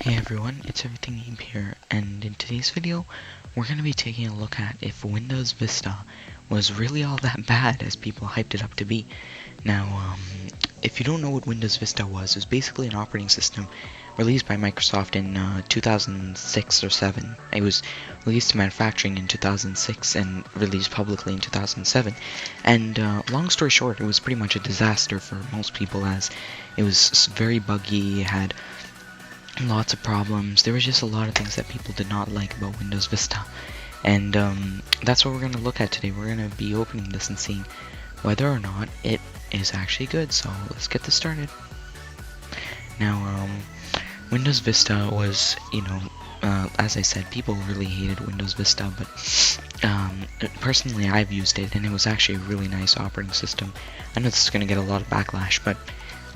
Hey everyone, it's EverythingeeB here, and in today's video, we're going to be taking a look at if Windows Vista was really all that bad as people hyped it up to be. Now, if you don't know what Windows Vista was, it was basically an operating system released by Microsoft in 2006 or 7. It was released to manufacturing in 2006 and released publicly in 2007. And long story short, it was pretty much a disaster for most people as it was very buggy, it had lots of problems. There was just a lot of things that people did not like about Windows Vista. And that's what we're going to look at today. We're going to be opening this and seeing whether or not it is actually good. So let's get this started. Now, Windows Vista was, as I said, people really hated Windows Vista, but personally I've used it and it was actually a really nice operating system. I know this is going to get a lot of backlash, but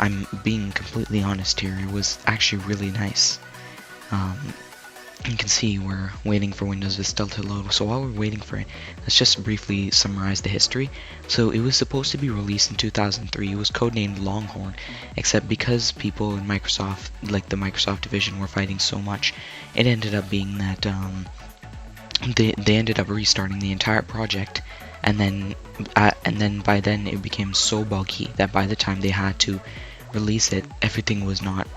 I'm being completely honest here, it was actually really nice. You can see we're waiting for Windows Vista to load, so while we're waiting for it, let's just briefly summarize the history. So it was supposed to be released in 2003, it was codenamed Longhorn, except because people in Microsoft, like the Microsoft division, were fighting so much, it ended up being that they ended up restarting the entire project, and then by then it became so buggy that by the time they had to release it, everything was not,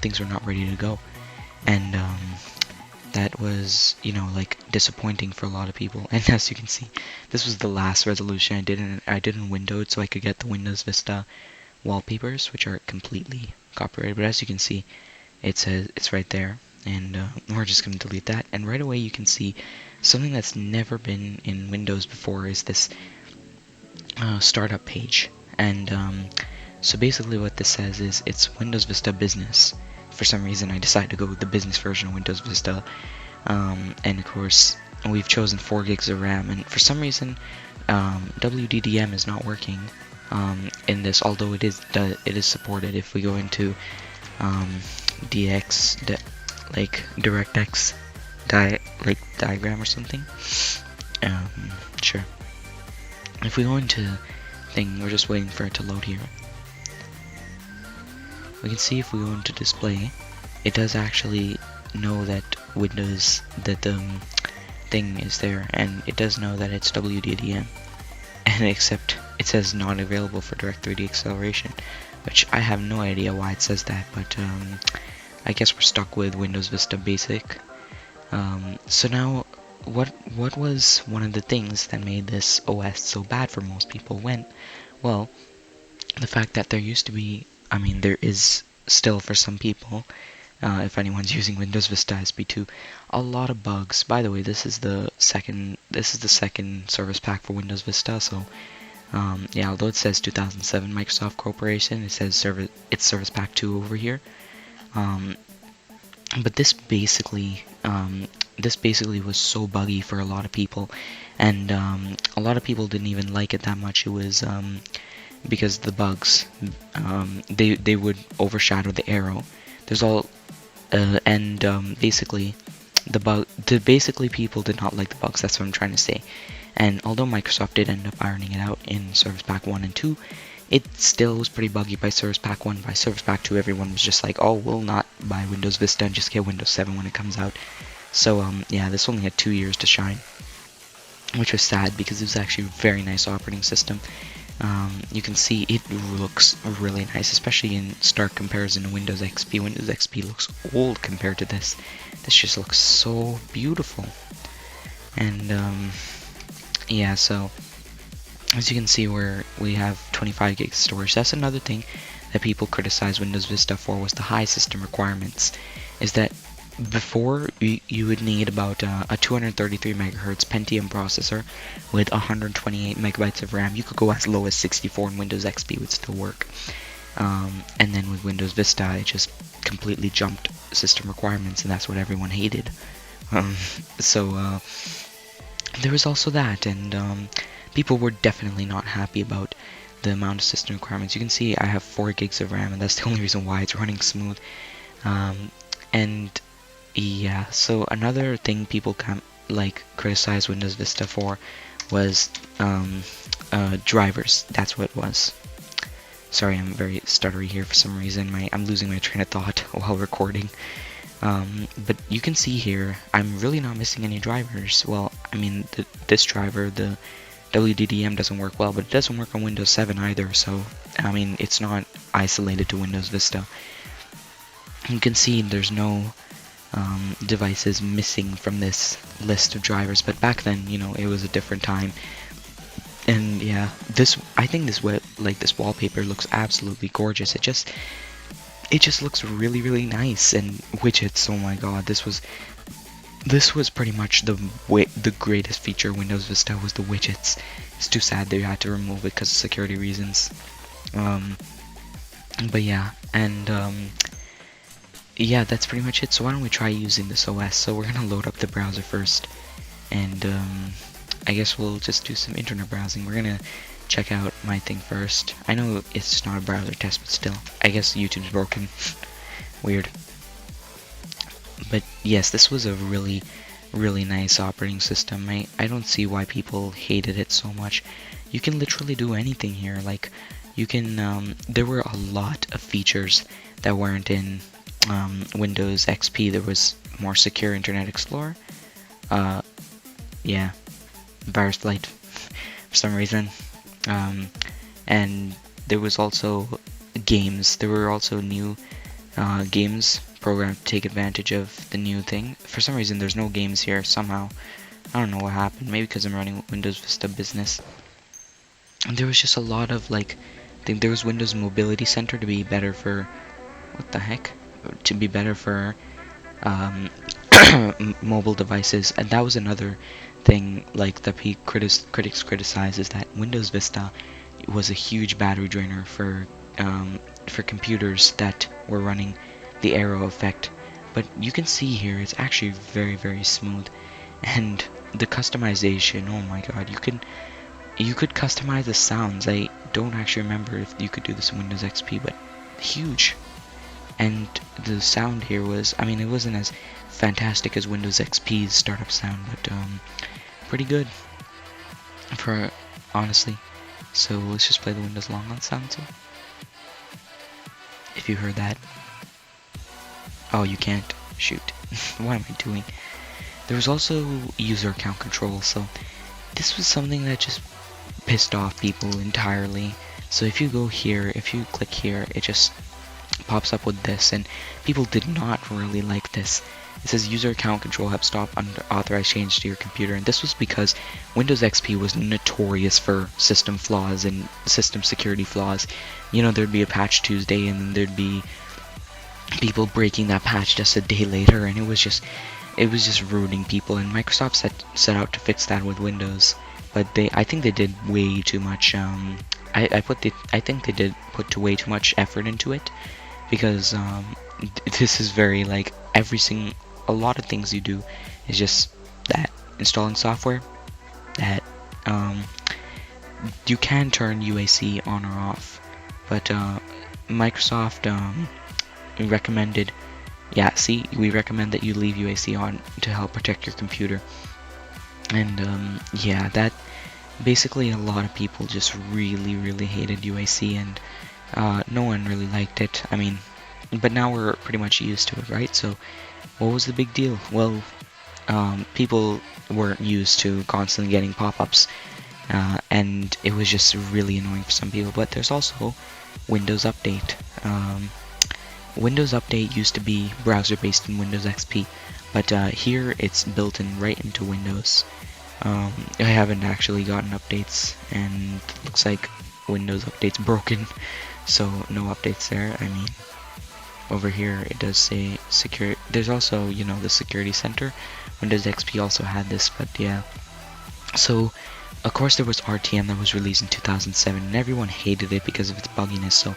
things were not ready to go, and that was, like disappointing for a lot of people. And as you can see, this was the last resolution I did in Windows, so I could get the Windows Vista wallpapers, which are completely copyrighted. But as you can see, it says it's right there, and we're just going to delete that. And right away, you can see something that's never been in Windows before is this startup page. And so basically what this says is it's Windows Vista Business. For some reason I decided to go with the business version of Windows Vista, and of course we've chosen 4 gigs of RAM, and for some reason WDDM is not working in this, although it is supported. If we go into DirectX diagram or something, sure. If we go into thing, we're just waiting for it to load here. We can see if we go into display, it does actually know that the thing is there, and it does know that it's WDDM, and except it says not available for Direct 3D acceleration, which I have no idea why it says that, but I guess we're stuck with Windows Vista Basic. So now, what was one of the things that made this OS so bad for most people? Well, the fact that there used to be, there is still for some people, if anyone's using Windows Vista SP2, a lot of bugs. By the way, this is the second service pack for Windows Vista. So yeah, although it says 2007 Microsoft Corporation, it says Service Pack 2 over here. But this basically was so buggy for a lot of people, and a lot of people didn't even like it that much. It was because the bugs, they would overshadow the arrow. There's all, and basically people did not like the bugs. That's what I'm trying to say. And although Microsoft did end up ironing it out in Service Pack 1 and 2, it still was pretty buggy by Service Pack 1. By Service Pack 2, everyone was just like, oh, we'll not buy Windows Vista and just get Windows 7 when it comes out. So yeah, this only had 2 years to shine, which was sad because it was actually a very nice operating system. You can see it looks really nice, especially in stark comparison to Windows XP. Windows XP looks old compared to this. This just looks so beautiful. And yeah, so as you can see, we have 25 gigs storage. That's another thing that people criticize Windows Vista for, was the high system requirements. Is that before you would need about a 233 megahertz Pentium processor with 128 megabytes of RAM. You could go as low as 64, and Windows XP would still work. And then with Windows Vista, it just completely jumped system requirements, and that's what everyone hated. So there was also that, and people were definitely not happy about the amount of system requirements. You can see I have 4 gigs of RAM, and that's the only reason why it's running smooth. And yeah, so another thing people criticize Windows Vista for was drivers. That's what it was. Sorry, I'm very stuttery here for some reason. I'm losing my train of thought while recording. But you can see here, I'm really not missing any drivers. Well, I mean, this driver, the WDDM doesn't work well, but it doesn't work on Windows 7 either, so, I mean, it's not isolated to Windows Vista. You can see there's no devices missing from this list of drivers, but back then, you know, it was a different time. And yeah, I think this wallpaper looks absolutely gorgeous. It just looks really, really nice. And widgets, oh my god, this was pretty much the greatest feature of Windows Vista was the widgets. It's too sad they had to remove it because of security reasons. But yeah, and yeah, that's pretty much it. So why don't we try using this OS? So we're gonna load up the browser first, and I guess we'll just do some internet browsing. We're gonna check out my thing first. I know it's not a browser test, but still, I guess YouTube's broken. Weird. But yes, this was a really, really nice operating system. I don't see why people hated it so much. You can literally do anything here. Like, you can, there were a lot of features that weren't in Windows XP. There was more secure Internet Explorer. Yeah, virus flight for some reason. And there was also games. There were also new games programmed to take advantage of the new thing. For some reason, there's no games here somehow. I don't know what happened. Maybe because I'm running Windows Vista Business. And there was just a lot of, like, I think there was Windows Mobility Center to be better for, what the heck? To be better for mobile devices. And that was another thing, like, that critics criticize, is that Windows Vista was a huge battery drainer for computers that were running the arrow effect. But you can see here it's actually very, very smooth, and the customization, oh my god, you could customize the sounds. I don't actually remember if you could do this in Windows XP, but huge. And the sound here was, I mean, it wasn't as fantastic as Windows XP's startup sound, but pretty good for, honestly. So let's just play the Windows Long on sound too. If you heard that. Oh, you can't. Shoot. What am I doing? There was also user account control, so this was something that just pissed off people entirely. So if you go here, if you click here, it just pops up with this, and people did not really like this. It says user account control have stopped unauthorized change to your computer, and this was because Windows XP was notorious for system flaws and system security flaws. You know, there'd be a patch Tuesday, and there'd be people breaking that patch just a day later, and it was just ruining people. And Microsoft set out to fix that with Windows, but I think they did way too much. I think they did put way too much effort into it, because this is very, like, a lot of things you do is just that installing software, that you can turn UAC on or off, but Microsoft recommended, yeah, see, we recommend that you leave UAC on to help protect your computer. And yeah, that basically a lot of people just really, really hated UAC, and no one really liked it. I mean, but now we're pretty much used to it, right? So what was the big deal? Well, people weren't used to constantly getting pop-ups, and it was just really annoying for some people. But there's also Windows Update. Windows Update used to be browser-based in Windows XP, but here it's built in right into Windows. I haven't actually gotten updates, and looks like Windows Update's broken, so no updates there. I mean, over here it does say secure. There's also, you know, the security center. Windows XP also had this, but yeah. So of course there was RTM that was released in 2007, and everyone hated it because of its bugginess. So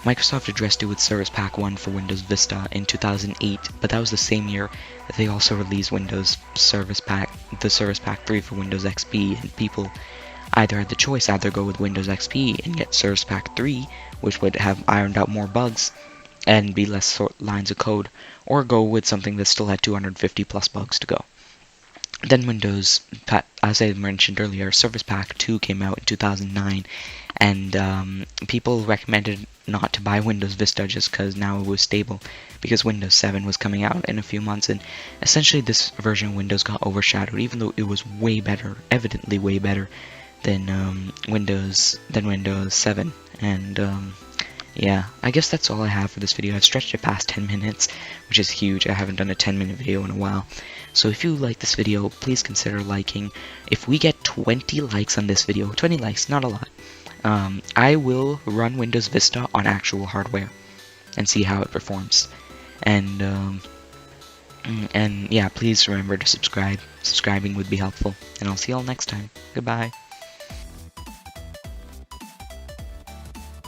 Microsoft addressed it with Service Pack 1 for Windows Vista in 2008, but that was the same year that they also released the Service Pack 3 for Windows XP, and people either had the choice, either go with Windows XP and get Service Pack 3, which would have ironed out more bugs and be less lines of code, or go with something that still had 250 plus bugs to go. Then as I mentioned earlier, Service Pack 2 came out in 2009, and people recommended not to buy Windows Vista just because now it was stable, because Windows 7 was coming out in a few months, and essentially this version of Windows got overshadowed, even though it was way better, evidently way better than Windows 7, and yeah, I guess that's all I have for this video. I've stretched it past 10 minutes, which is huge. I haven't done a 10-minute video in a while. So if you like this video, please consider liking. If we get 20 likes on this video, 20 likes, not a lot, I will run Windows Vista on actual hardware and see how it performs. And yeah, please remember to subscribe. Subscribing would be helpful. And I'll see you all next time. Goodbye.